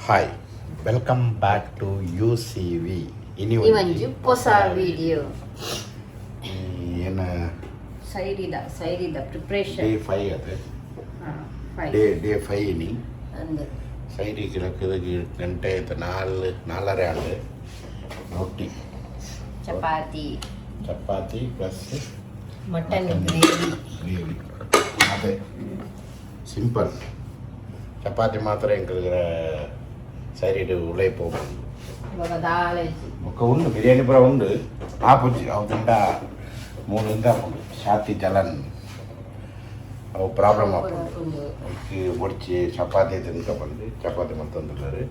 Hi welcome back to UCV. ಇವೊಂಜಿ ಹೊಸ video ಏನು ಸೈರಿದ ಪ್ರಿಪ್ರೇಷನ್ ಡೇ 5 ಅದೇ ಡೇ 5 ಇನಿ ಸೈರಿ ಕಿಳಕ್ಕೆ ಗಂಟೆ ಆಯ್ತು 4:30 ಆಂಡು ರೊಟ್ಟಿ ಚಪಾತಿ ಪ್ಲಸ್ ಮಟನ್ ಗ್ರೇವಿ ಅದೇ ಸಿಂಪಲ್ ಚಪಾತಿ ಮಾತ್ರ ಎಂಕಲ್ಗೆ ಸೈಡ್ ಉಳೈಪು ఒక ఉండు బిర్యానీ కూడా ఉండు ఆపుచ్చి అవి తింటా 3 ఇంకా ఛాతీ జలన్ ಅವು ಪ್ರಾಬ್ಲಮ್ ಆಗ್ತದೆ ಹೊಡ್ಚಿ ಚಪಾತಿ ತಿನ್ಕೊ ಬಂದು ಚಪಾತಿ ಮಲ್ತಂದ್ರೆ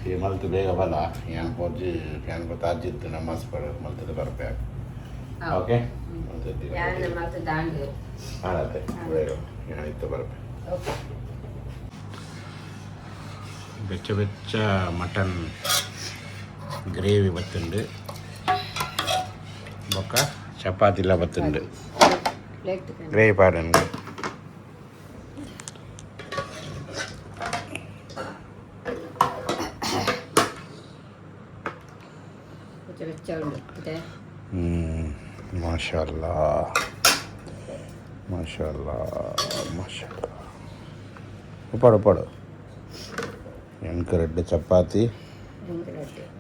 ಈ ಮಲ್ತು ಬೇಗ ಬಲ ಏನು ಪೋಜಿ ಫ್ಯಾನ್ ಗೊತ್ತು ಅಜ್ಜಿತ್ತು ನಮಾಜ್ ಮಲ್ತದ ಬರ್ಬೇಕು ಓಕೆ ಮಾಡತ್ತೆ ಬೇಗ ಏನಿತ್ತು ಬರ್ಬೇಕು ಬೆಚ್ಚ ಮಟನ್ ಗ್ರೇವಿ ಬತ್ತುಂಡು ಬೊಕ್ಕ ಚಪಾತಿಲ ಬತ್ತುಂಡು ಗ್ರೇವಿ ಪಾಡಂಡು ಮಾಷಾಲ್ಲಾ ಉಪ್ಪಾಡು எனக்கு 2 ಚಪಾತಿ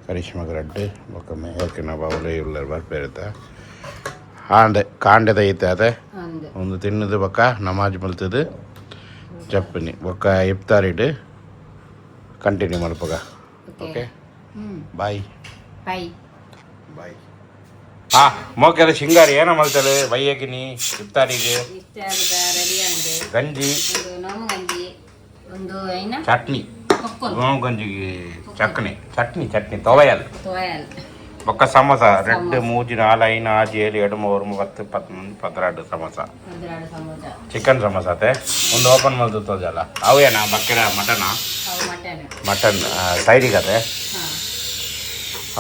ಕರಿಷ್ಮಾಗೆ 2 ఒక ಮೇಹಕಿನ ಬೌಲೆ ಉಳ್ಳರ್ ಬರ್ಪೇರುತ್ತ ಕಾಂಡೆದ ಐತೆ ಅದೇ ಒಂದು ತಿನ್ನದು ಬೊಕ್ಕ ನಮಾಜ್ ಮಲ್ತದು ಚಪ್ಪನಿ ಬೊಕ್ಕ ಇಫ್ತಾರಿಡು ಕಂಟಿನ್ಯೂ ಮಲ್ಪಗ ಓಕೆ ಬಾಯ್ ಮೋಕೆಲ್ಲ ಶಿಂಗಾರಿ ಏನೋ ಮಲ್ತದೆ ಬೈಯಕಿನಿ ಇಫ್ತಾರಿಗೆ ಗಂಜಿ ಚಟ್ನಿ గోము గంజికి చట్నీ తోవయాలి ఒక్క సమోసా 2 3 4 5 6 7 8 9 10 11 ಸಮೋಸಾ ಚಿಕನ್ ಸಮೋಸಾ ಅತ್ತೆ ಒಂದು ಓಪನ್ ಮಾಡ್ದು ತೋಜಲ್ಲ ಅವೇನಾ ಬಕ್ಕೆರ ಮಟನ್ ಸೈರಿಗೆ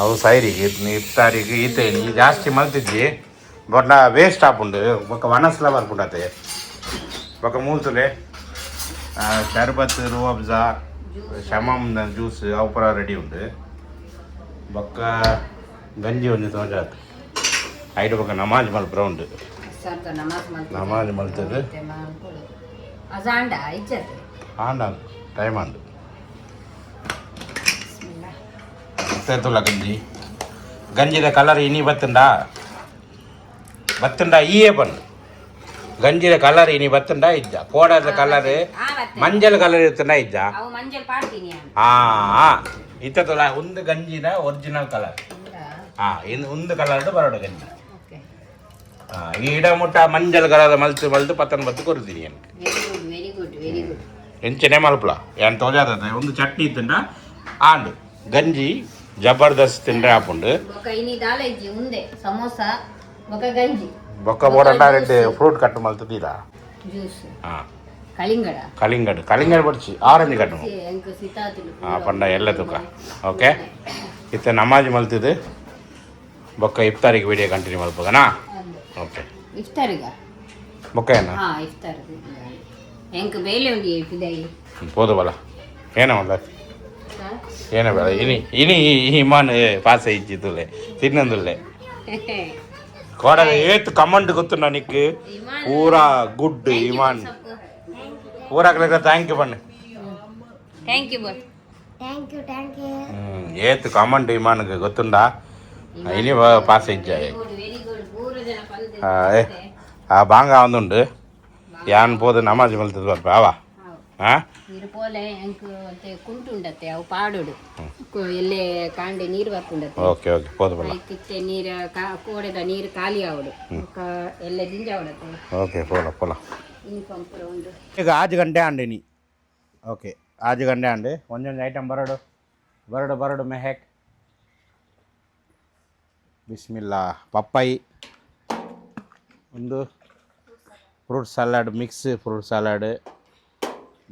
ಅವು ಸೈರಿಗೆ ಇಫ್ತಾರಿಗೆ ಈತೆ ಜಾಸ್ತಿ ಮಲ್ತಿದ್ದಿ ಬಟ್ ವೇಸ್ಟ್ ಆಪುಂಡು ఒక వనస్లా ಬರ್ಪುಂಡತೆ ఒక ಮೂಲ್ತುಲೆ ಶರ್ಬತ್ ರೂಅಬ್ಜಾ ಶಮಾಮ್ ಜ್ಯೂಸ್ ಅವು ಪೂರ ರೆಡಿ ಉಂಡು ಬೊಕ್ಕ ಗಂಜಿ ಒಂದು ತೋಜಾತ್ ಐಡು ಬೊಕ್ಕ ನಮಾಜ್ ಮಲ್ಪುರ ಉಂಡು ನಮಾಜ್ ಮಲ್ತದು ಆಂಡ ಟೈಮ್ ಆಂಡು ತೆತ್ತುಲ್ಲ ಗಂಜಿದ ಕಲರ್ ಇನಿ ಬತ್ತುಂಡ ಈಯೇ ಬಂದು ಗಂಜಿದ ಕಲರ್ ಇನಿ ಬತ್ತುಂಡ ಇಜ್ಜ ಕೋಡದ ಕಲರ್ ಮಂಜಲ್ ಕಲರ್ ಇರ್ತಂಡ ಇಜ್ಜ ಇತ್ತಲ್ಲ ಒಂದು ಗಂಜಿದ ಒರಿಜಿನಲ್ ಕಲರ್ ಒಂದು ಕಲರ್ಡು ಬರೋಡು ಗಂಜಿ ಈಡ ಮುಟ್ಟ ಮಂಜಲ್ ಕಲರ್ ಮಲ್ತು ಪತ್ತನ್ ಬತ್ತು ಕೊಡ್ತೀನಿ ಎಂಚನೆ ಮಲ್ಪಲ ಏನು ತೋಜಾದ ಒಂದು ಚಟ್ನಿ ಇತ್ತಂಡ ಆಂಡು ಗಂಜಿ ಜಬರ್ದಸ್ತ್ ತಿಂಡ್ರೆ ಆಪುಂಡು ಬೊಕ್ಕ ಬೋಡಂಡ 2 ಫ್ರೂಟ್ ಕಟ್ ಮಲ್ತದೀರ ಕಳಿಂಗಡ್ ಬಡ್ಚಿ ಆರೆಂಜ್ ಕಟ್ಟು ಪಂಡ ಎಲ್ಲ ತುಕ ಓಕೆ ಇತ್ತ ನಮಾಜ್ ಮಲ್ತಿದ್ದು ಬೊಕ್ಕ ಇಫ್ತಾರಿಗೆ ವಿಡಿಯೋ ಕಂಟಿನ್ಯೂ ಮಲ್ಪಗನಾ ಓಕೆ ಬೊಕ್ಕ ಪೋದು ಬಲ ಏನ ಮಲ್ಲ ಏನ ಬೇಡ ಇನಿ ಇಮಾನ್ ಪಾಸ ಇಚ್ಚಿತ್ತುಲೆ ತಿನ್ನಂದುಲ್ಲೆ ಕೋಡದ ಏತ್ ಕಮೆಂಟ್ ಗೊತ್ತು ನನಗೆ ಪೂರಾ ಗುಡ್ ಇಮಾನ್ ಪೂರಾ ಕಲೆಗ ಥ್ಯಾಂಕ್ ಯು ಬನ್ನಿ ಏತ್ ಕಮೆಂಟ್ ಇಮಾನ್ಗೆ ಗೊತ್ತುಂಡ ಇನಿ ಪಾಸ ಇಜ್ಜಾಯ ಬಾಂಗ ಒಂದುಂಡು ಯಾನ್ ಪೋದು ನಮಾಜ್ ಮಲ್ತದ ಬರ್ಪ ಅವ ಓಕೆ ಪೋದು ಬಲ್ಲ ಓಕೆ ಪೋಲ ಈಗ 5 ಗಂಟೆ ಆಂಡಿನಿ ಓಕೆ 5 ಗಂಟೆ ಆಂಡು ಒಂದೊಂದು ಐಟಮ್ ಬರಡು ಮೆಹಕ್ ಬಿಸ್ಮಿಲ್ಲಾ ಪಪ್ಪಾಯಿ ಒಂದು fruit salad mix fruit salad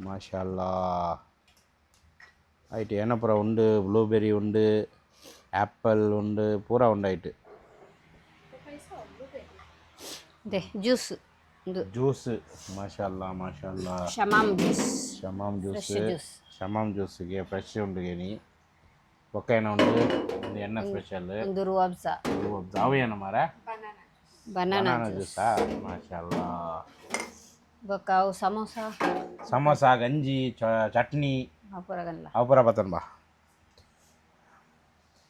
ಮಾಷಾಲ್ಲಾ ಆಯ್ತು ಏನಪ್ಪರ ಉಂಡು ಬ್ಲೂಬೆರಿ ಉಂಡು ಆ್ಯಪಲ್ ಉಂಡು ಪೂರ ಉಂಡಾಯ್ತು ಜ್ಯೂಸ್ ಮಾಷಾಲ್ಲಾ ಶಮಾಮ್ ಜ್ಯೂಸ್ ಶಮಾಮ್ ಜ್ಯೂಸಿಗೆ ಫ್ರೆಶ್ ಉಂಡು ಗೇನಿ ಬೊಕ್ಕ ಏನೋ ಉಂಡು ಒಂದು ಎಣ್ಣೆ ಸ್ಪೆಷಲ್ ಒಂದು ರೂಅಬ್ಸ ಅವು ಏನು ಮಾರ ಬನಾನಾ ಜ್ಯೂಸಾ ಮಾಶಾಲ್ಲಾ ಬೊಕ್ಕ ಅವು ಸಮೋಸ ಗಂಜಿ ಚಟ್ನಿ ಅಪುರಗಲ್ಲ ಅವು ಬತ್ತನ್ ಬಾ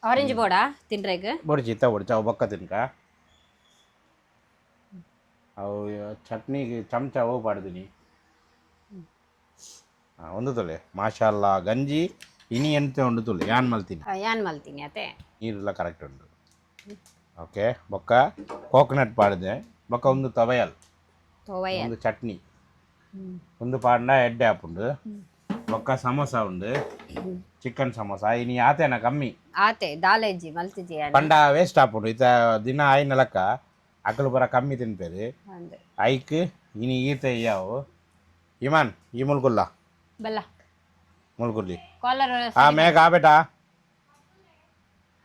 ಆರೆಂಜ್ ಬೋಡಾ ತಿನ್ರೇಗ ಬೊಡ್ಚಿ ಇತ್ತ ಬೊಡ್ಚ ಅವು ಬೊಕ್ಕ ತಿನ್ಕ ಅವು ಚಟ್ನಿಗೆ ಚಮಚ ಅವು ಪಾಡ್ದಿನಿ ಒಂದು ತೊಲೆ ಮಾಶಾಲ್ಲಾ ಗಂಜಿ ಇನಿ ಎಂತ ಉಂಡು ತುಲೆ ಯಾನ್ ಮಲ್ತೀನಿ ಅತೆ ನೀರೆಲ್ಲ ಕರೆಕ್ಟ್ ಉಂಟು ಓಕೆ ಬೊಕ್ಕ ಕೋಕೋನಟ್ ಪಾಡಿದೆ ಬೊಕ್ಕ ಒಂದು ತೊವಯಲ್ ಒಂದು ಚಟ್ನಿ ಒಂದು ಪಾಂಡ ಎಡ್ಡೆ ಆಪುಂಡು ಬೊಕ್ಕ ಸಮೋಸ ಉಂಡು ಚಿಕನ್ ಸಮೋಸ ಇನಿ ಆತೇನ ಕಮ್ಮಿ ಆತೆ ದಾಲೇಜಿ ಮಲ್ತಿಜಿ ಪಂಡ ವೇಸ್ಟ್ ಆಪುಂಡು ಇತ್ತ ದಿನ ಆಯ್ನ ಲೆಕ್ಕ ಅಕ್ಕಲು ಬರ ಕಮ್ಮಿ ತಿನ್ಪೇರಿ ಐಕ್ ಇನಿ ಈತೆ ಯಾವು ಇಮಾನ್ ಈ ಮುಲ್ಗುಲ್ಲ ಬಲ್ಲ मुलकुली कॉलर हाँ मैं कहा बेटा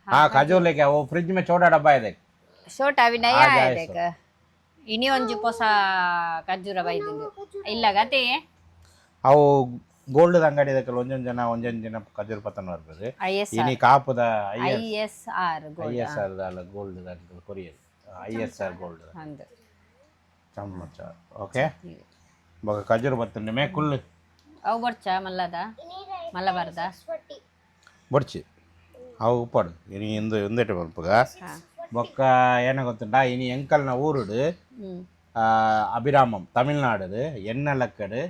हाँ खजूर लेके वो फ्रिज में छोटा डब्बा है देख छोटा भी नहीं है देख इनी ಒಂಜಿ ಹೊಸ ಖಜೂರ ಬೈದಿದ್ದು ಇಲ್ಲ ಗತೆ ಅವು ಗೋಲ್ಡ್ ಅಂಗಡಿ ಇದಕ್ಕೆ ಒಂದೊಂದು ಜನ ಖಜೂರ್ ಪತನ ಬರ್ತದೆ ಇನಿ ಕಾಪದ ISR gold courier ISR gold ಅಂದೆ ಚಮಚ ಓಕೆ ಬಗ ಖಜೂರ್ ಬರ್ತನೆ ಮೇ ಕುಲ್ ಅವು ಬರ್ಚ ಮಲ್ಲ ಬರ್ದ ಬಡ್ಚಿ ಅವು ಉಪ್ಪಡು ಇನಿ ಒಂದೇಟು ಮಲ್ಪಗ ಬೊಕ್ಕ ಏನ ಗೊತ್ತುಂಟ ಇನಿ ಎಂಕಲ್ನ ಊರುಡು ಅಭಿರಾಮಂ ತಮಿಳ್ನಾಡು ಎಣ್ಣೆಲಕ್ಕಡು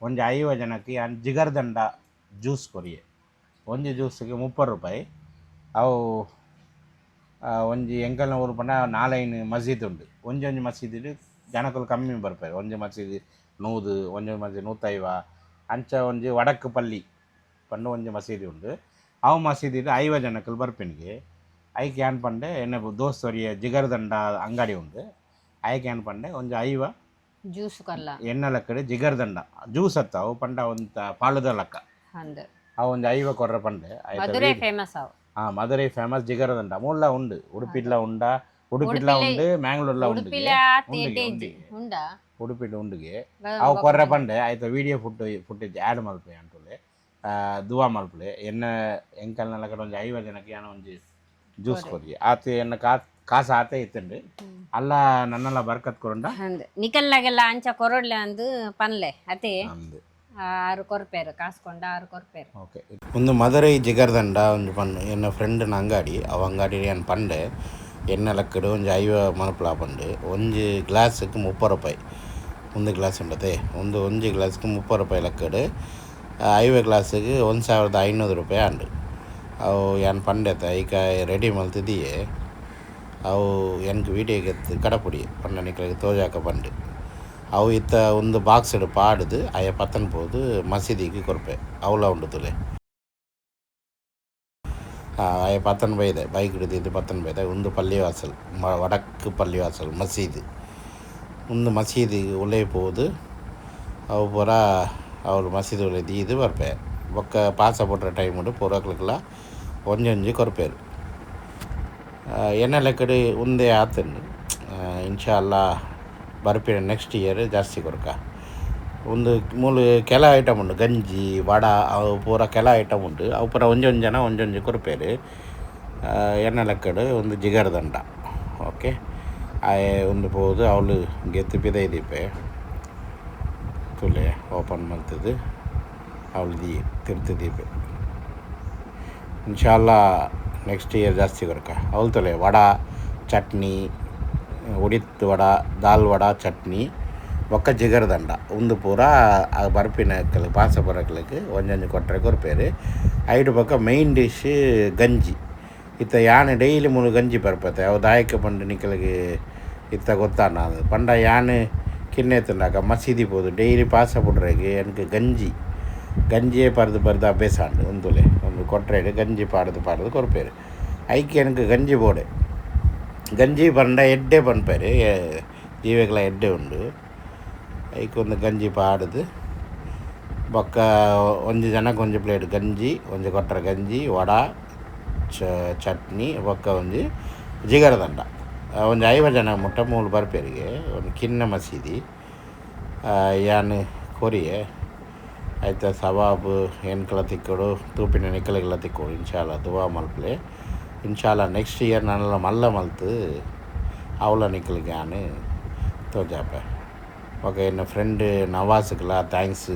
ಒಂಜಿ 5 ಜನಕ್ಕೆ ಜಿಗರ್ದಂಡ ಜ್ಯೂಸ್ ಕೊರಿಯೆ ಒಂಜಿ ಜ್ಯೂಸ್ಗೆ 30 ರೂಪಾಯಿ ಅವು ಒಂಜಿ ಎಂಕಲ್ನ ಊರು ಪಂಡ 4 ಮಸೀದ್ ಉಂಡು ಒಂಜಿ ಮಸೀದಿಡು ಜನಕ್ಕಲು ಕಮ್ಮಿ ಬರ್ಪಾರು ಒಂಜಿ ಮಸೀದಿ 100 ಒಂಜಿ ಮಸೀದಿ 150 ಅಂಚ ಒಂಜಿ ವಡಕ್ಕು ಪಲ್ಲಿ ಪಂಡ ಒಂಜಿ ಮಸೀದಿ ಉಂಡು ಅವು ಮಸೀದಿಡು 5 ಜನಕ್ಕಲು ಬರ್ಪೆನಿಗೆ ಐಕೆ ಏನ್ ಪಂಡೆ ಎನ್ನ ದೋಸ್ತೊರಿಯ ಜಿಗರ್ದಂಡ ಅಂಗಡಿ ಉಂಡು ಐಕೆ ಏನ್ ಪಂಡೆ ಒಂಜಿ 5 ಜ್ಯೂಸ್ ಕರ್ಲ ಎಣ್ಣೆ ಲಕ್ಕಡೆ ಜಿಗರ್ದಂಡ ಜ್ಯೂಸ್ ಅತ್ತ ಅವು ಪಂಡ ಒಂತ ಪಾಲುದ ಲಕ್ಕ ಅವು ಒಂಜಿ 5 ಕೊರ್ರೆ ಪಂಡೆ ಮಧುರೈ ಫೇಮಸ್ ಅವು ಮಧುರೈ ಫೇಮಸ್ ಜಿಗರ್ದಂಡ ಮೂಲ ಉಂಡು ಉಡುಪಿಡ್ಲ ಉಂಡ ಉಡುಪಿಡ್ಲ ಉಂಡು ಮ್ಯಾಂಗ್ಳೂರ್ಲ ಉಂಡು ಉಡುಪಿಡ್ಲ ಉಂಡುಗೆ ಅವು ಕೊರ್ರೆ ಪಂಡೆ ಆಯ್ತು ವಿಡಿಯೋ ಫುಟೇಜ್ ಆ್ಯಡ್ ಮಲ್ಪೆ ಅಂಟುಲೆ ದುವಾ ಮಲ್ಪಲೆ ಎನ್ನ ಎಂಕಲ್ನ ಲಕ್ಕಡೆ ಒಂಜಿ 5 ಜನಕ್ಕೆ ಏನೋ ಒಂಜಿ ಜ್ಯೂಸ್ ಕೊರಿ ಆತ ಎನ್ನ ಕಾಸು ಆತ ಇತ್ತಂಡು ಅಲ್ಲ ನನ್ನೆಲ್ಲ ಬರ್ಕತ್ ಕೊರಂಡ ನಿಕಲ್ಲಾಗೆಲ್ಲ ಅಂಚ ಕೊರಡ್ಲೆ ಅಂದು ಪನ್ಲೆ ಅತೆ 6 ಕೊರ್ಪೇರು ಕಾಸ್ಕೊಂಡ 6 ಕೊರ್ಪೇರು ಓಕೆ ಒಂದು ಮಧುರೈ ಜಿಗರ್ದಂಡ ಒಂದು ಪಂಡು ಎನ್ನ ಫ್ರೆಂಡ್ನ ಅಂಗಡಿ ಅವ ಅಂಗಡಿ ಏನು ಪಂಡೆ ಎಣ್ಣೆ ಲಕ್ಕಡು ಒಂಜಿ 5 ಮನಪುಲ ಪಂಡು ಒಂಜಿ ಗ್ಲಾಸ್ಗೆ 30 ರೂಪಾಯಿ ಒಂದು ಗ್ಲಾಸ್ ಉಂಟತೆ ಒಂಜಿ ಗ್ಲಾಸ್ಗೆ 30 ರೂಪಾಯಿ ಲಕ್ಕಡು 5 ಗ್ಲಾಸ್ಗೆ 1500 ರೂಪಾಯಿ ಅಂಡು ಅವು ಏನು ಪಂಡೆತ ಈಗ ರೆಡಿ ಮಲ್ತಿದ್ದೀಯೆ ಅವು எனக்கு வீடியோக்கு எடுத்து கடைப்பிடி பண்ண நிற்கிறது தோஜாக்க பண்டு ಅವು ಇತ್ತ ಒಂದು ಬಾಕ್ಸ್ ಇಡು ಪಾಡ್ದು ಅಯ್ಯ ಪತ್ತನ போது ಮಸೀದಿಗೆ ಕೊರ್ಪೆ ಅವಲ ಉಂಡು ತುಲೆ ಅಯ್ಯ ಪತ್ತನ ಬೈದೆ ಬೈಕ್ ಹಿಡಿದಿದ್ದು ಪತ್ತನ ಬೈದೆ ಒಂದು ಪಲ್ಲಿವಾಸಲ್ ವಡಕ್ಕು ಪಲ್ಲಿವಾಸಲ್ ಮಸೀದಿ ಒಂದು ಮಸೀದಿಗೆ ಉಲೆ போது ಅವು ಪೂರ ಅವ್ರು ಮಸೀದಿ ಉಲೆ ದೀದು ಬರ್ಪೆ ಬೊಕ್ಕ ಪಾಸ ಪೊಟ್ರ ಟೈಮ್ ಉಂಡು ಪೂರಕ್ಲಕ್ಲ ಒಂಜೊಂಜಿ ಕೊರ್ಪೇರು ಎಣ್ಣೆ ಲೆಕ್ಕಡಿ ಒಂದೇ ಆತನು ಇನ್ಶಾಲ್ಲ ಬರ್ಪೇನೆ ನೆಕ್ಸ್ಟ್ ಇಯರ್ ಜಾಸ್ತಿ ಕೊರ್ಕ ಒಂದು ಮೂಲು ಕೆಲ ಐಟಮ್ ಉಂಡು ಗಂಜಿ ವಡ ಅವು ಪೂರ ಕೆಲ ಐಟಮ್ ಉಂಡು ಅವು ಪೂರ ಒಂಜೊಂದು ಜನ ಒಂಜೊಂಜಿ ಕೊರ್ಪೇರು ಎಣ್ಣೆ ಲೆಕ್ಕಡು ಒಂದು ಜಿಗರ್ದಂಡ ಓಕೆ ಒಂದು போது ಅವಳು ಗೆತ್ತು ಪಿದೈ ದೀಪೆ ತುಲೆ ಓಪನ್ ಮಾಡ್ತದೆ ಅವಳು ತಿರ್ತು ದೀಪೆ ಇನ್ಶಾಲ್ಲ ನೆಕ್ಸ್ಟ್ ಇಯರ್ ಜಾಸ್ತಿ ಕೊರಕ ಅವಳು ತೊಲೆ ವಡ ಚಟ್ನಿ ಉಡಿತ್ ವಡ ದಾಲ್ ವಡ ಚಟ್ನಿ ಒಕ್ಕ ಜಿಗರ್ದಂಡ ಒಂದು ಪೂರ ಬರ್ಪಿನ ಪಾಸ ಬರಕ್ಲಿಕ್ಕೆ ಒಂಜೊಂಜಿ ಕೊಟ್ಟರೆ ಕೊರ್ಪೇರು ಐದು ಪಕ್ಕ ಮೈನ್ ಡಿಶ್ ಗಂಜಿ ಇತ್ತ ಯಾನು ಡೈಲಿ ಮೂರು ಗಂಜಿ ಬರ್ಪತ್ತೆ ಅವು ದಾಯಕ ಪಂಡು ನಿಕ್ಕಲಿಗೆ ಇತ್ತ ಗೊತ್ತಾನ ಅದು ಪಂಡ ಯಾನು ಕಿನ್ನೆತ್ತುಂಡಾಕ ಮಸೀದಿ ಪೋದು ಡೈಲಿ ಪಾಸ ಬಿಡ್ರೆಗೆ எனக்கு ಗಂಜಿಯೇ ಪರ್ದು ಅಭ್ಯಾಸ ಉಂಡು ಒಂದುಲೆ ಒಂದು ಕೊಟ್ರೆಡು ಗಂಜಿ ಪಾಡ್ದು ಕೊರ್ಪೇರು ಐಕೆ எனக்கு ಗಂಜಿ ಬೋಡೆ ಗಂಜಿ ಪಂಡ ಎಡ್ಡೆ ಪನ್ಪೇರು ಜೀವೆಗಳ ಎಡ್ಡೆ ಉಂಡು ಐಕೆ ಒಂದು ಗಂಜಿ ಪಾಡ್ದು ಬೊಕ್ಕ ಒಂಜಿ ಜನಕ್ಕೆ ಒಂಜಿ ಪ್ಲೇಟ್ ಗಂಜಿ ಒಂಜಿ ಕೊಟ್ರೆ ಗಂಜಿ ವಡ ಚಟ್ನಿ ಬೊಕ್ಕ ಒಂಜಿ ಜಿಗರದಂಡ ಒಂಜಿ 5 ಜನ ಮುಟ್ಟ ಮೂಲು ಬರ್ಪೇರಿಗೆ ಒಂದು ಕಿನ್ನ ಮಸೀದಿ ಯಾನು ಕೊರಿಯೆ అయితే సవాబు వెనకల తిక్కడు తూపిన నిక్కలగల తిక్కడు ఇన్షాల్లా దువా మల్పలే ఇన్షాల్లా నెక్స్ట్ ఇయర్ నన్ను మళ్ళీ మల్తు ಅವಳ ನಿಕ್ಕಲಿಗೆ ಆನೆ ತೋಜಾಪೆ ఒక ఎన్న ఫ్రెండ్ నవాజ్కులా థ్యాంక్స్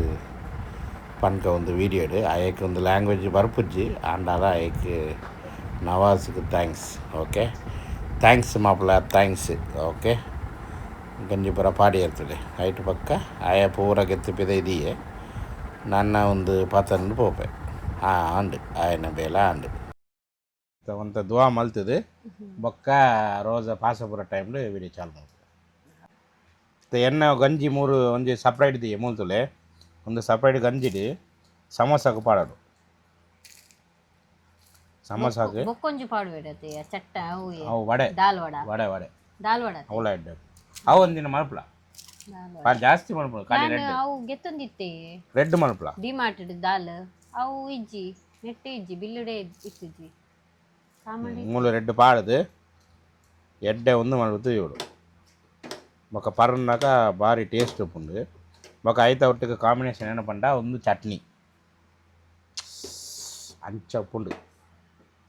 పనక ಒಂದು వీడియోడు ఆయనకి ಒಂದು లాంగ్వేజ్ బర్పుజ్జి అండాల ఆయనకి నవాజ్కి థ్యాంక్స్ ಓಕೆ ಥ್ಯಾಂಕ್ಸ್ ಮಾಪ್ಲ ಥ್ಯಾಂಕ್ಸ್ ಓಕೆ ಗಂಜಿ ಪುರ ಪಾಡಿ ಇರ್ತದೆ ಐಟ್ ಪಕ್ಕ ಆಯ ಪೂರ ಗೆತ್ತಿಪಿದ ಇದೆಯೇ ನನ್ನ ಒಂದು ಪಾತಂಡು ಪೋಪೆ ಅಂಡು ಆಯನ ಬೇಲ ಅಂಡು ಒಂತ ದುವಾ ಮಲ್ತದೆ ಬೊಕ್ಕ ರೋಜ ಪಾಸಪುರ ಟೈಮ್ಲು ವಿಡಿಯೋ ಚಾಲು ಮಾಡ್ತದೆ ಎಣ್ಣೆ ಗಂಜಿ ಮೂರು ಒಂಜಿ ಸಪ್ರೇಟ್ ದಿಯೆ ಮೂಲ್ತುಲೆ ಒಂದು ಸಪ್ರೇಟ್ ಗಂಜಿಡಿ ಸಮೋಸಾకు ಪಾಡೋಡು ಸಮೋಸಾకు ಬೊಕ್ಕೊಂಜಿ ಪಾಡುವೆಡತೆ ಚಟ್ಟ ಅವು ವಡೆ ದಾಲ್ ವಡ ವಡೆ ದಾಲ್ ವಡ ಅವಳ ಎಡ್ಡೆ ಅವು ಒಂದಿನ ಮಲ್ಪಲ ಜಾಸ್ತಿ ಮಲ್ಪಲ ಖಾಲಿ ರೆಡ್ ಅವು ಗೆತ್ತೊಂದಿತ್ತೆ ರೆಡ್ ಮಲ್ಪಲ ಡಿಮಾರ್ಟ್ ದಾಲ್ ಅವು ಇಜ್ಜಿ ನೆಟ್ಟೆ ಇಜ್ಜಿ ಬಿಲ್ಲುಡೆ ಇತ್ತಿಜ್ಜಿ ಮೂಲು ರೆಡ್ ಪಾಡದು ಎಡ್ಡೆ ಒಂದು ಮಲ್ಪುತ್ತು ಇವಡು ఒక పర్రన్నాక భారీ టేస్ట్ ఉప్పుడు ఒక అయితే ఒట్టుగా కాంబినేషన్ ಏನಪ್ಪಂಡ ಒಂದು ಚಟ್ನಿ ಅಂಚ ಉಪ್ಪುಂಡು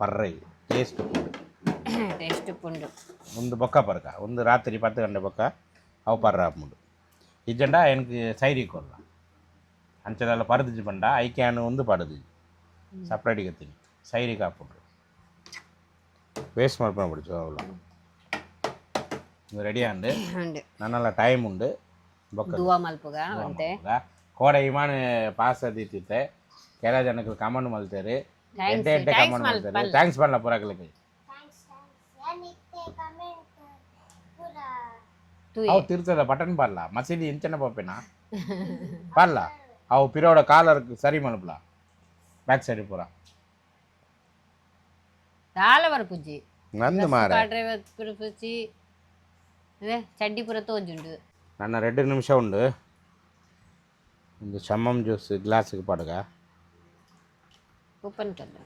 ಪರ್ರೈ ಟೇಸ್ಟ್ ಉಪ್ಪುಂಡು ಒಂದು ಬೊಕ್ಕ ಪರ್ಕ ಒಂದು ರಾತ್ರಿ 10 ಗಂಟೆ ಬೊಕ್ಕ ಅವು ಪರ್ರ ಹಾಪುಂಡು ಇಜ್ಜಂಡ எனக்கு ಸೈರಿ ಕೊಲ್ಲ ಅಂಚದಲ್ಲ ಪರದಿಜ್ಜಿ ಪಂಡ ಐಕ್ಯಾನು ಒಂದು ಪಡದು ಸಪ್ರೇಟಿಗೆ ತಿನ್ನಿ ಸೈರಿಗೆ ಹಾಪುಂಡು ವೇಸ್ಟ್ ಮಾಡ್ಕೊಂಡು ಬಿಡ್ತು ಅವಳು ரெடியா உண்டு நல்ல டைம் உண்டு ದುವಾ ಮಲ್ಪುಗ ಅಂತೆ ಕೋಡೆ ಇಮಾನ್ ಪಾಸ್ ಅದಿತ್ತಿತ್ತೆ ಕೆಲ ಜನಕ್ಕೆ ಕಮೆಂಟ್ ಮಲ್ತಾರೆ ಎಡ್ಡೆ ಎಡ್ಡೆ ಕಮೆಂಟ್ ಮಾಡ್ತಾರೆ ಥ್ಯಾಂಕ್ಸ್ ಬರಲ್ಲ ಪುರಾಕಲಿಕ್ಕೆ ಅವು ತಿರ್ತದ ಬಟನ್ ಬರಲ್ಲ ಮಸೀದಿ ಇಂಚನ ಪೋಪೆನಾ ಬರಲ್ಲ ಅವು ಪಿರೋಡ ಕಾಲರ್ ಸರಿ ಮಲ್ಪಲ ಬ್ಯಾಕ್ ಸೈಡ್ ಪೂರ ದಾಲ ಬರ್ಪುಜ್ಜಿ ನಂದು ಮಾರ ಡ್ರೈವರ್ ಪುರಪುಜ್ಜಿ ಅದೇ ಚಡ್ಡಿ ಪುರ ತೋಜುಂಡು ನನ್ನ 2 ನಿಮಿಷ ಉಂಡು ಒಂದು ಶಮ್ಮಂ ಜ್ಯೂಸ್ ಗ್ಲಾಸಿಗೆ ಪಡಗ ಓಪನ್ ಕಲ್ಲ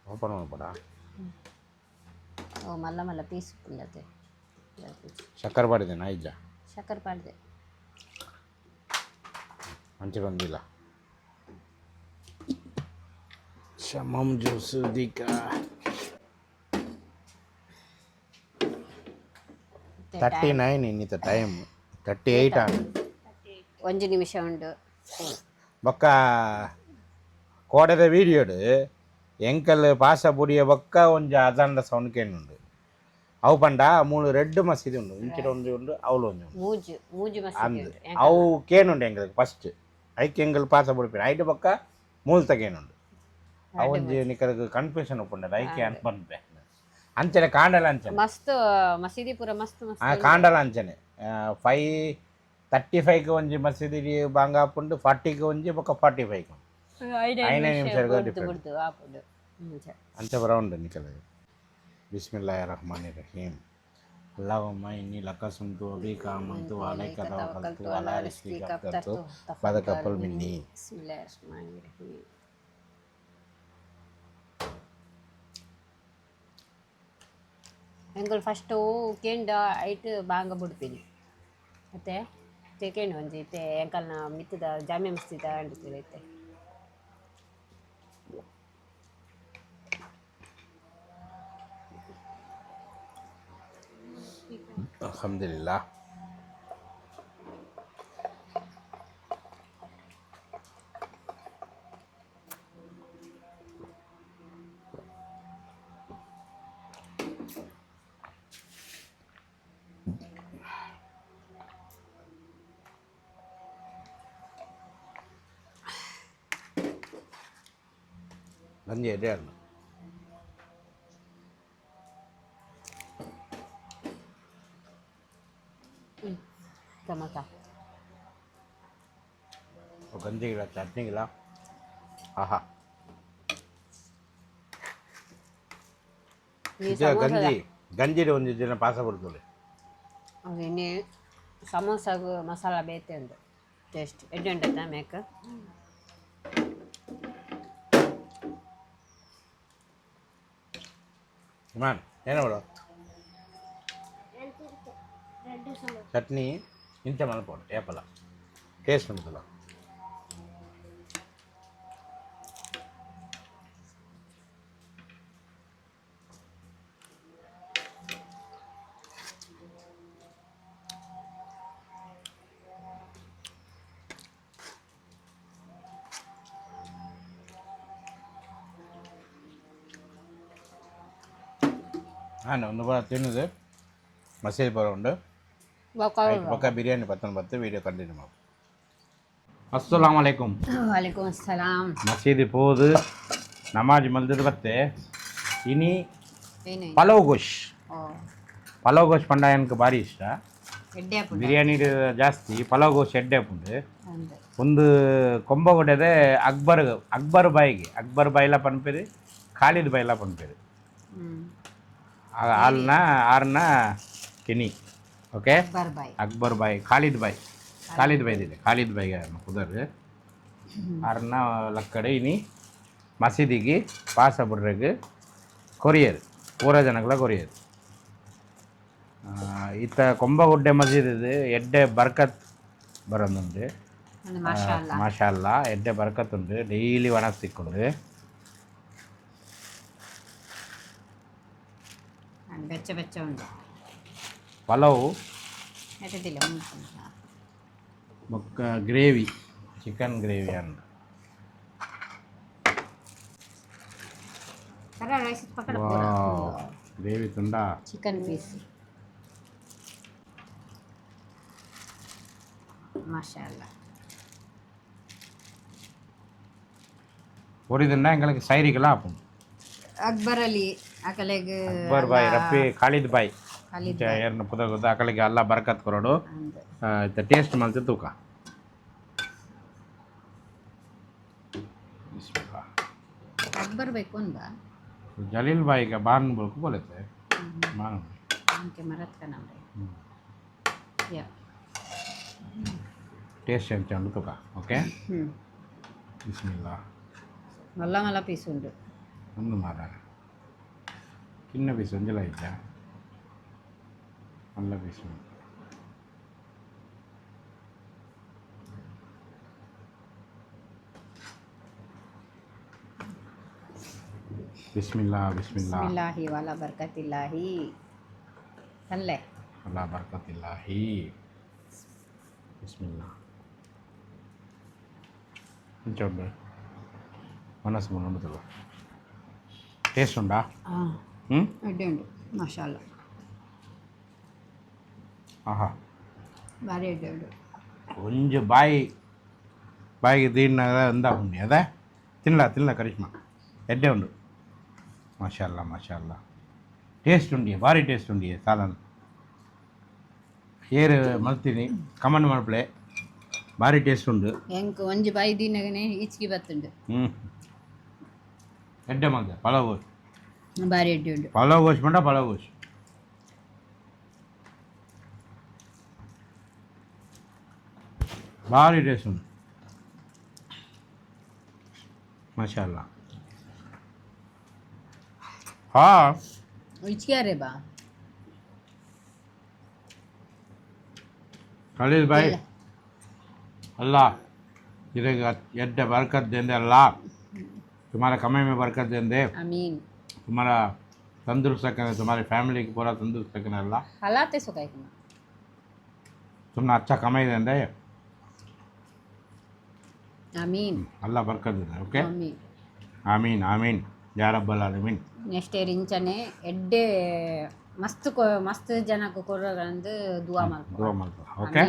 ಓಪನ್ ಮಾಡ್ಬೇಡ ಓ ಮಲ್ಲ ಮಲ್ಲ ಪೀಸ್ ಉಳ್ಳತೆ ಶಕ್ಕರ್ ಪಾಡಿದೇನಾ ಇಜ್ಜ ಶಕ್ಕರ್ ಪಾಡಿದೆ ಮಂಚಿ ಬಂದಿಲ್ಲ ಶಮ್ಮಂ ಜ್ಯೂಸ್ ದಿಕ್ಕ 39 ಇನ್ನಿತ ಟೈಮ್ 38 ಆಗ ಒಂದು ನಿಮಿಷ ಉಂಡು ಬೊಕ್ಕ ಕೋಡೆದ ವೀಡಿಯೋಡು ಎಂಕಲ್ ಪಾಸ ಬುಡಿಯ ಬೊಕ್ಕ ಒಂಜಿ ಅಜಾಂಡ ಸೌಂಡ್ ಕೇನುಂಡು ಅವು ಪಂಡ ಮೂಲು ರೆಡ್ ಮಸೀದಿ ಉಂಡು ಇಂಚಿಡ ಒಂಜಿ ಉಂಡು ಅವಳು ಒಂಜಿ ಉಂಡು ಮೂಜು ಅಂದು ಅವು ಕೇನುಂಡು ಎಂಕಲ್ಗೆ ಫಸ್ಟ್ ಐಕೆ ಎಂಕಲ್ ಪಾಸ ಬುಡಿಪಿನ ಐಟ್ ಬೊಕ್ಕ ಮೂಲ್ತ ಕೇನುಂಡು ಅವೊಂಜಿ ನಿಕಲ್ಗೆ ಕನ್ಫ್ಯೂಷನ್ ಉಪ್ಪುಂಡದ ಐಕೆ ಅನ್ಪನ್ಪೆ ಅಂಚನೆ ಕಾಂಡಲ ಅಂಚನೆ ಮಸ್ತ್ ಮಸೀದಿ ಪೂರ ಮಸ್ತ್ ಮಸ್ತ್ ಕಾಂಡಲ ಅಂಚನೆ 35ಗೆ ಒಂಜಿ ಮಸೀದಿ ಬಾಂಗಾಪುಂಡು 40ಗೆ ಒಂಜಿ ಬೊಕ್ಕ 45ಗೆ 5 ನಿಮಿಷ ಅಂಚ ಬರೌಂಡು ನಿಕಲ ಬಿಸ್ಮಿಲ್ಲಾಹಿರ್ ರಹಮಾನಿರ್ ರಹೀಮ್ ಅಲ್ಲಾಹುಮ್ಮ ಇನ್ನಿ ಲಕಸುಂತು ಅಬೀಕ ಆಮಂತು ಅಲೈಕ ತವಕ್ಕಲ್ತು ಅಲಾ ರಿಸ್ಕಿಕ ಅಫ್ತರ್ತು ಫದಕಬ್ಬಲ್ ಮಿನ್ನಿ ಬಿಸ್ಮಿಲ್ಲಾಹಿರ್ ರಹಮಾನಿರ್ ರಹೀಮ್ ಎಂಕಲ್ ಫಸ್ಟ್ ಕೇಂಡ ಐಟ್ ಬಾಂಗ ಬುಡ್ಪಿನಿ ಮತ್ತೆ ತೆಕೇಂಡು ಒಂಜಿ ಇತ್ತೆ ಎಂಕಲ್ನ ಮಿತ್ತದ ಜಾಮೆ ಮಸ್ತಿದ ಅಂಡಿತಿಲ್ಲ ಇತ್ತೆ ಅಲ್ಹಮ್ದುಲಿಲ್ಲಾಹ್ ಗಂಜಿ ಎಡೆ ಅಲ್ಲ ಟೊಮೊಟೊ ಗಂಜಿಗಿಲ್ಲ ಚಟ್ನಿಗಿಲ್ಲ ಆಹಾ ಗಂಜಿಡಿ ಒಂದು ದಿನ ಪಾಸ ಬರ್ತದೆ ಅದನ್ನೇ ಸಮೋಸಾಗು ಮಸಾಲ ಬೇತೆ ಅಂದು ಟೇಸ್ಟ್ ಎಡ್ಡೆ ಮೇಕ ಇಮಾನ್ ಏನು ಮಾಡು ಚಟ್ನಿ ಇಂಚ ಮಲ್ಪೋಡು ಏಪಲ ಟೇಸ್ಟ್ ಉಂಟಲ್ಲ. ಒಂದು ಬರ ತಿನ್ನೋದು ಮಸೀದಿ ಬರೋ ಉಂಡು ಪಕ್ಕ ಬಿರಿಯಾನಿ ಪತ್ತೊಂಬತ್ತು வீடியோ ಕಂಟಿನ್யூ ಮಾಡಿ. ಅಸ್ಸಲಾಮು ಅಲೈಕುಂ. ವಾಲೇಕುಮ್ ಅಸ್ಸಲಾಂ. ಮಸೀದಿ ಹೋದು ನಮಾಜ್ ಮಲ್ದಿದ್ದು ಬತ್ತೆ ಇನಿ ಪಲಾವ್ ಗೋಶ್. ಪಲಾವ್ ಗೋಶ್ ಪಂಡ ನನಗೆ ಭಾರಿ ಇಷ್ಟ. ಬಿರಿಯಾನಿ ಜಾಸ್ತಿ ಪಲಾವ್ ಗೋಶ್ ಎಡ್ಡೆ ಪುಂಡು ಒಂದು ಕೊಂಬಗೊಡ್ಡದೆ ಅಕ್ಬರ್ ಬಾಯಿಲ ಪನ್ಪೇರು ಖಾಲಿದ್ ಬಾಯಿಲ ಪನ್ಪೇರು ಆರ್ನ ಕೆನಿ ಓಕೆ ಅಕ್ಬರ್ ಬಾಯಿ ಖಾಲಿದ್ ಬಾಯ್ದಿದೆ ಖಾಲಿದ್ ಬಾಯಿಗೆ ಕುದರ್ ಆರ್ನ ಲಕ್ಕಡೆ ಇನಿ ಮಸೀದಿಗೆ ಪಾಸ ಬಿಡ್ರೆಗ್ ಕೊರಿಯರ್ ಪೂರ ಜನಗಳ ಕೊರಿಯರ್ ಈತ ಕೊಂಬಗುಡ್ಡೆ ಮಸೀದ್ ಎಡ್ಡೆ ಬರ್ಕತ್ ಬರೋದುಂಡು ಮಾಷಾಲ್ಲ ಎಡ್ಡೆ ಬರ್ಕತ್ ಉಂಡು ಡೈಲಿ ಒಣಗ್ ಸಿಕ್ಕುಂಡು ಬೆಚ್ಚ ಉಂಟು ಪಲಾವ್ ಮೊಕ್ಕ gravy chicken gravy and gravy ತುಂಡ ಚಿಕನ್ ಪೀಸ್ ಮಾಷಾಲ್ಲ ஒரிதுன்னா எங்களுக்கு சைரிகளாக ஆகும். ಅಕ್ಬರ್ ಅಲಿ ಅಕಲೆಗೆ ಅಕ್ಬರ್ ಬಾಯ್ ರಪ್ಪಿ ಖಾಲಿದ್ ಬಾಯ್ ಏರ್ನ ಪುದಗದ ಅಕಲೆಗೆ ಅಲ್ಲ ಬರ್ಕತ್ ಕೊರೋಡು ಟೇಸ್ಟ್ ಮಲ್ತೆ ತೂಕ ಅಕ್ಬರ್ ಬಾಯ್ कौन बा जलील भाई का बान बोल को बोले थे मान उनके मरद का नाम है या ಟೇಸ್ಟ್ ಅಂತ ಅಂದು ತೂಕ ಓಕೆ ಬಿಸ್ಮಿಲ್ಲಾ ಮಲ್ಲ ಪೀಸ್ ಉಂಟು ಒಂದು ಮಾರ ಚಿನ್ನ ಪೀಸ್ ಒಂಜಲ ಇದ್ದ ಮಲ್ಲ ಪೀಸ್ ಉಂಟು ಬಿಸ್ಮಿಲ್ಲಾಹಿ ವಾಲಾ ಬರ್ಕತಿಲ್ಲಾಹಿ ಅಲ್ಲೇ ವಾಲಾ ಬರ್ಕತಿಲ್ಲಾಹಿ ಬಿಸ್ಮಿಲ್ಲಾ ಇಂಚೊಂದು ಮನಸ್ಸು ಬಂದು ಟೇಸ್ಟ್ ಉಂಟಾ ಅಡ್ಡೆ ಉಂಟು ಮಾಷಾಲ್ಲ ಆಹಾ ಭಾರಿ ಅಡ್ಡೆ ಉಂಟು ಒಂಜು ಬಾಯಿಗೆ ದೀನಾಗ ಅಂದ ಉಂಡಿ ಅದೇ ತಿನ್ನಲ ಕರಿಷ್ಮಾ ಎಡ್ಡೆ ಉಂಡು ಮಾಷಾಲ್ಲ ಟೇಸ್ಟ್ ಉಂಡಿ ಭಾರಿ ಟೇಸ್ಟ್ ಉಂಡಿ ಸಾಲನ್ ಏರು ಮಲ್ತೀನಿ ಕಮೆಂಟ್ ಮಾಡ್ಪ್ಲೆ ಭಾರಿ ಟೇಸ್ಟ್ ಉಂಡು ಎಂಕ್ ಒಂಜಿ ಬಾಯಿ ದೀನಗನೆ ಈಚಿಗೆ ಬತ್ತುಂಡು ಎಡ್ಡೆ ಮಲ್ದೆ ಪಲಾವ್ ಗೋಶ್ ಭಾರಿ ಎಡ್ಡೆ ಉಂಡು ಪಲಾವ್ ಗೋಶ್ ಪಂಡ ಪಲಾವ್ ಗೋಶ್ ಭಾರಿ ಟೇಸ್ಟ್ ಉಂಡು ಮಾಷಾಲ್ಲ ಹಾಂ ಈಚಿಗೆ ರೇ ಬಾ ಖಾಲಿದ್ ಭಾई अल्लाह इधर एड्डे बरकत देंदे अल्लाह तुम्हारा कमाई में बरकत देंदे आमीन तुम्हारा तंदुरुस्त रखना तुम्हारी फैमिली की पूरा तंदुरुस्त रखना अल्लाह हालात सुखाई तुमने अच्छा कमाई देंदे आमीन अल्लाह बरकत देंदे ओके आमीन आमीन आमीन या रब्बल आलमीन ನೆಕ್ಸ್ಟ್ ಇಯರ್ ಇಂಚನೆ ಎಡ್ಡೆ ಮಸ್ತ್ ಜನಕ್ಕೆ ಕೊರೋಗಂದು ದುವಾ ಮಾಡ್ಕೊ ಓಕೆ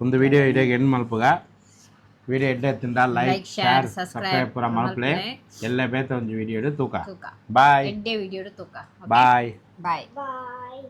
ಒಂದು ವಿಡಿಯೋ ಇಡೆಗೆ ಎಂಡ್ ಮಲ್ಪುಗ ವಿಡಿಯೋ ಎಡ್ಡೆ ತಿಂದ ಲೈಕ್ ಶೇರ್ ಸಬ್ಸ್ಕ್ರೈಬ್ ಪೂರ ಮಲ್ಪ್ಲೆ ಎಲ್ಲ ಬೇತ ಒಂದು ವಿಡಿಯೋ ತೂಕ ಬಾಯ್ ಎಡ್ಡೆ ವಿಡಿಯೋ ತೂಕ ಬಾಯ್ ಬಾಯ್